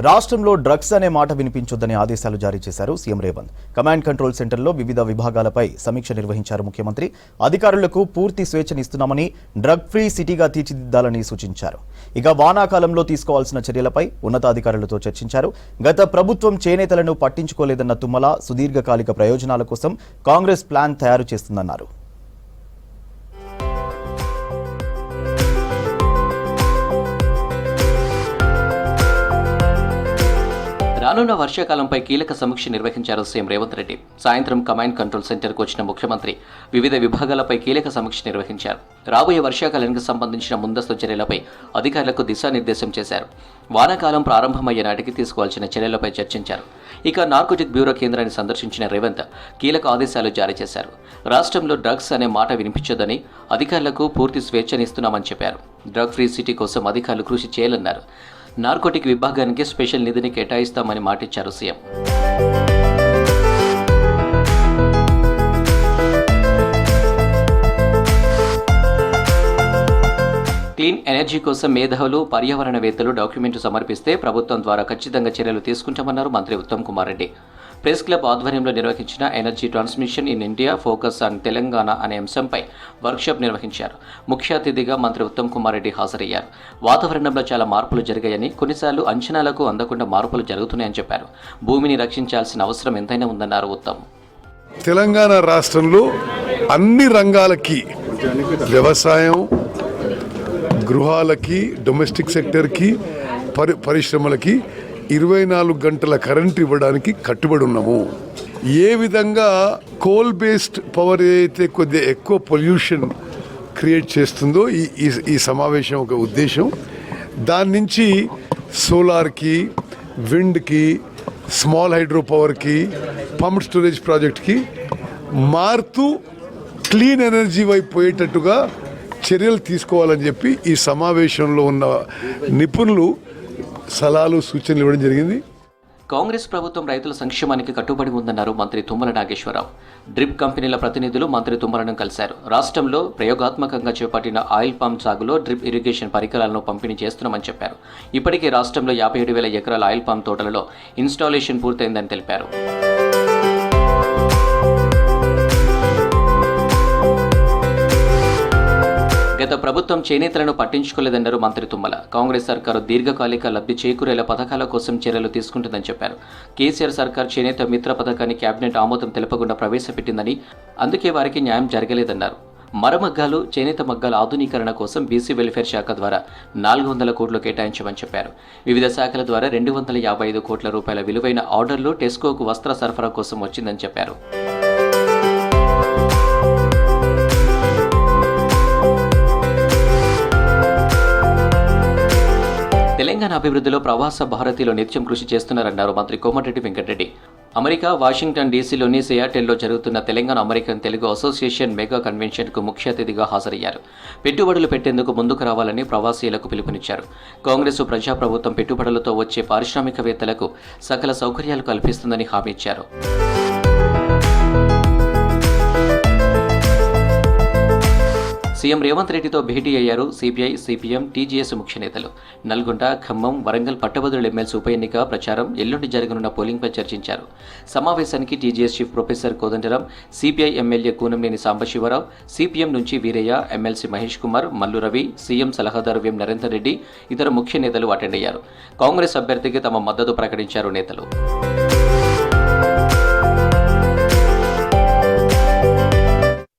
రాష్ట్రంలో డ్రగ్స్ అనే మాట వినిపించొద్దని ఆదేశాలు జారీ చేశారు సీఎం రేవంత్. కమాండ్ కంట్రోల్ సెంటర్లో వివిధ విభాగాలపై సమీక్ష నిర్వహించారు ముఖ్యమంత్రి. అధికారులకు పూర్తి స్వేచ్ఛనిస్తున్నామని, డ్రగ్ ఫ్రీ సిటీగా తీర్చిదిద్దాలని సూచించారు. ఇక వానాకాలంలో తీసుకోవాల్సిన చర్యలపై ఉన్నతాధికారులతో చర్చించారు. గత ప్రభుత్వం చేనేతలను పట్టించుకోలేదన్న తుమ్మల సుదీర్ఘకాలిక ప్రయోజనాల కోసం కాంగ్రెస్ ప్లాన్ తయారు చేస్తుందన్నారు. రానున్న వర్షాకాలంపై కీలక సమీక్ష నిర్వహించారు సీఎం రేవంత్ రెడ్డి. సాయంత్రం కమాండ్ కంట్రోల్ సెంటర్కు వచ్చిన ముఖ్యమంత్రి వివిధ విభాగాలపై కీలక సమీక్ష నిర్వహించారు. రాబోయే వర్షాకాలానికి సంబంధించిన ముందస్తు చర్యలపై అధికారులకు దిశానిర్దేశం చేశారు. వానాకాలం ప్రారంభమయ్యే నాటికి తీసుకోవాల్సిన చర్యలపై చర్చించారు. ఇక నార్కోటిక్ బ్యూరో కేంద్రాన్ని సందర్శించిన రేవంత్ కీలక ఆదేశాలు జారీ చేశారు. రాష్ట్రంలో డ్రగ్స్ అనే మాట వినిపించొద్దని, అధికారులకు పూర్తి స్వేచ్ఛనిస్తున్నామని చెప్పారు. డ్రగ్ ఫ్రీ సిటీ కోసం అధికారులు కృషి చేయాలన్నారు. నార్కోటిక్ విభాగానికి స్పెషల్ నిధిని కేటాయిస్తామని మాటిచ్చారు సీఎం. క్లీన్ ఎనర్జీ కోసం మేధావులు, పర్యావరణవేత్తలు డాక్యుమెంట్ సమర్పిస్తే ప్రభుత్వం ద్వారా ఖచ్చితంగా చర్యలు తీసుకుంటామన్నారు మంత్రి ఉత్తమ్ కుమార్ రెడ్డి. ప్రెస్ క్లబ్ ఆధ్వర్యంలో నిర్వహించిన energy transmission in India focus on Telangana అనే అంశంపై వర్క్షాప్ నిర్వహించారు. ముఖ్య అతిథిగా మంత్రి ఉత్తమ్ కుమార్ రెడ్డి హాజరయ్యారు. వాతావరణంలో చాలా మార్పులు జరిగాయని, కొన్నిసార్లు అంచనాలకు అందకుండా మార్పులు జరుగుతున్నాయని చెప్పారు. భూమిని రక్షించాల్సిన అవసరం ఎంతైనా ఉందన్నారు ఉత్తమ్. తెలంగాణ రాష్ట్రంలో అన్ని రంగాలకి, వ్యవసాయం, గృహాలకి, డొమెస్టిక్ సెక్టర్కి, పరిశ్రమలకి 24 గంటల కరెంట్ ఇవ్వడానికి కట్టుబడి ఉన్నాము. ఏ విధంగా కోల్ బేస్డ్ పవర్ ఏదైతే కొద్దిగా ఎక్కువ పొల్యూషన్ క్రియేట్ చేస్తుందో ఈ సమావేశం ఒక ఉద్దేశం. దాని నుంచి సోలార్కి, విండ్కి, స్మాల్ హైడ్రో పవర్కి, పంప్ స్టోరేజ్ ప్రాజెక్ట్కి మారుతూ క్లీన్ ఎనర్జీ వైపు పోయేటట్టుగా చర్యలు తీసుకోవాలని చెప్పి ఈ సమావేశంలో ఉన్న నిపుణులు సలహాలు, సూచనలు ఇవ్వడం జరిగింది. కాంగ్రెస్ ప్రభుత్వం రైతుల సంక్షేమానికి కట్టుబడి ఉందన్నారు మంత్రి తుమ్మల నాగేశ్వరరావు. డ్రిప్ కంపెనీల ప్రతినిధులు మంత్రి తుమ్మలను కలిశారు. రాష్ట్రంలో ప్రయోగాత్మకంగా చేపట్టిన ఆయిల్ పామ్ సాగులో డ్రిప్ ఇరిగేషన్ పరికరాలను పంపిణీ చేస్తున్నామని చెప్పారు. ఇప్పటికే రాష్ట్రంలో 57,000 ఎకరాల ఆయిల్ పామ్ తోటలలో ఇన్స్టాలేషన్ పూర్తయిందని తెలిపారు. గత ప్రభుత్వం చేనేతలను పట్టించుకోలేదన్నారు మంత్రి తుమ్మల. కాంగ్రెస్ సర్కారు దీర్ఘకాలిక లబ్ధి చేకూరేలా పథకాల కోసం చర్యలు తీసుకుంటుందని చెప్పారు. కేసీఆర్ సర్కార్ చేనేత మిత్ర పథకాన్ని కేబినెట్ ఆమోదం తెలపకుండా ప్రవేశపెట్టిందని, అందుకే వారికి న్యాయం జరగలేదన్నారు. మరమగ్గాలు, చేనేత మగ్గాల ఆధునీకరణ కోసం బీసీ వెల్ఫేర్ శాఖ ద్వారా 400 కోట్లు కేటాయించమని చెప్పారు. వివిధ శాఖల ద్వారా 255 కోట్ల రూపాయల విలువైన ఆర్డర్లు టెస్కోకు వస్త్ర సరఫరా కోసం వచ్చిందని చెప్పారు. తెలంగాణ అభివృద్ధిలో ప్రవాస భారతీయులు నిత్యం కృషి చేస్తున్నారన్నారు మంత్రి కోమటిరెడ్డి వెంకటరెడ్డి. అమెరికా వాషింగ్టన్ డీసీలోని సియాటెల్లో జరుగుతున్న Telangana American Telugu association mega కన్వెన్షన్కు ముఖ్య అతిథిగా హాజరయ్యారు. పెట్టుబడులు పెట్టేందుకు ముందుకు రావాలని ప్రవాసీయులకు పిలుపునిచ్చారు. కాంగ్రెస్ ప్రజాప్రభుత్వం పెట్టుబడులతో వచ్చే పారిశ్రామికవేత్తలకు సకల సౌకర్యాలు కల్పిస్తుందని హామీ ఇచ్చారు. సీఎం రేవంత్ రెడ్డితో భేటీ అయ్యారు సిపిఐ, సిపిఎం, టీజేఎస్ ముఖ్య నేతలు. నల్గొండ, ఖమ్మం, వరంగల్ పట్టభద్రుల ఎమ్మెల్సీ ఉప ఎన్నిక ప్రచారం, ఎల్లుండి జరగనున్న పోలింగ్పై చర్చించారు. సమావేశానికి TJS chief professor Kodandaram, CPI MLA Kunamneni Sambasivarao, CPM నుంచి వీరయ్య, ఎమ్మెల్సీ మహేష్ కుమార్, మల్లు రవి, సీఎం సలహాదారు వేం నరేందర్ రెడ్డి, ఇతర ముఖ్య నేతలు అటెండ్ అయ్యారు. కాంగ్రెస్ అభ్యర్థికి తమ మద్దతు ప్రకటించారు నేతలు.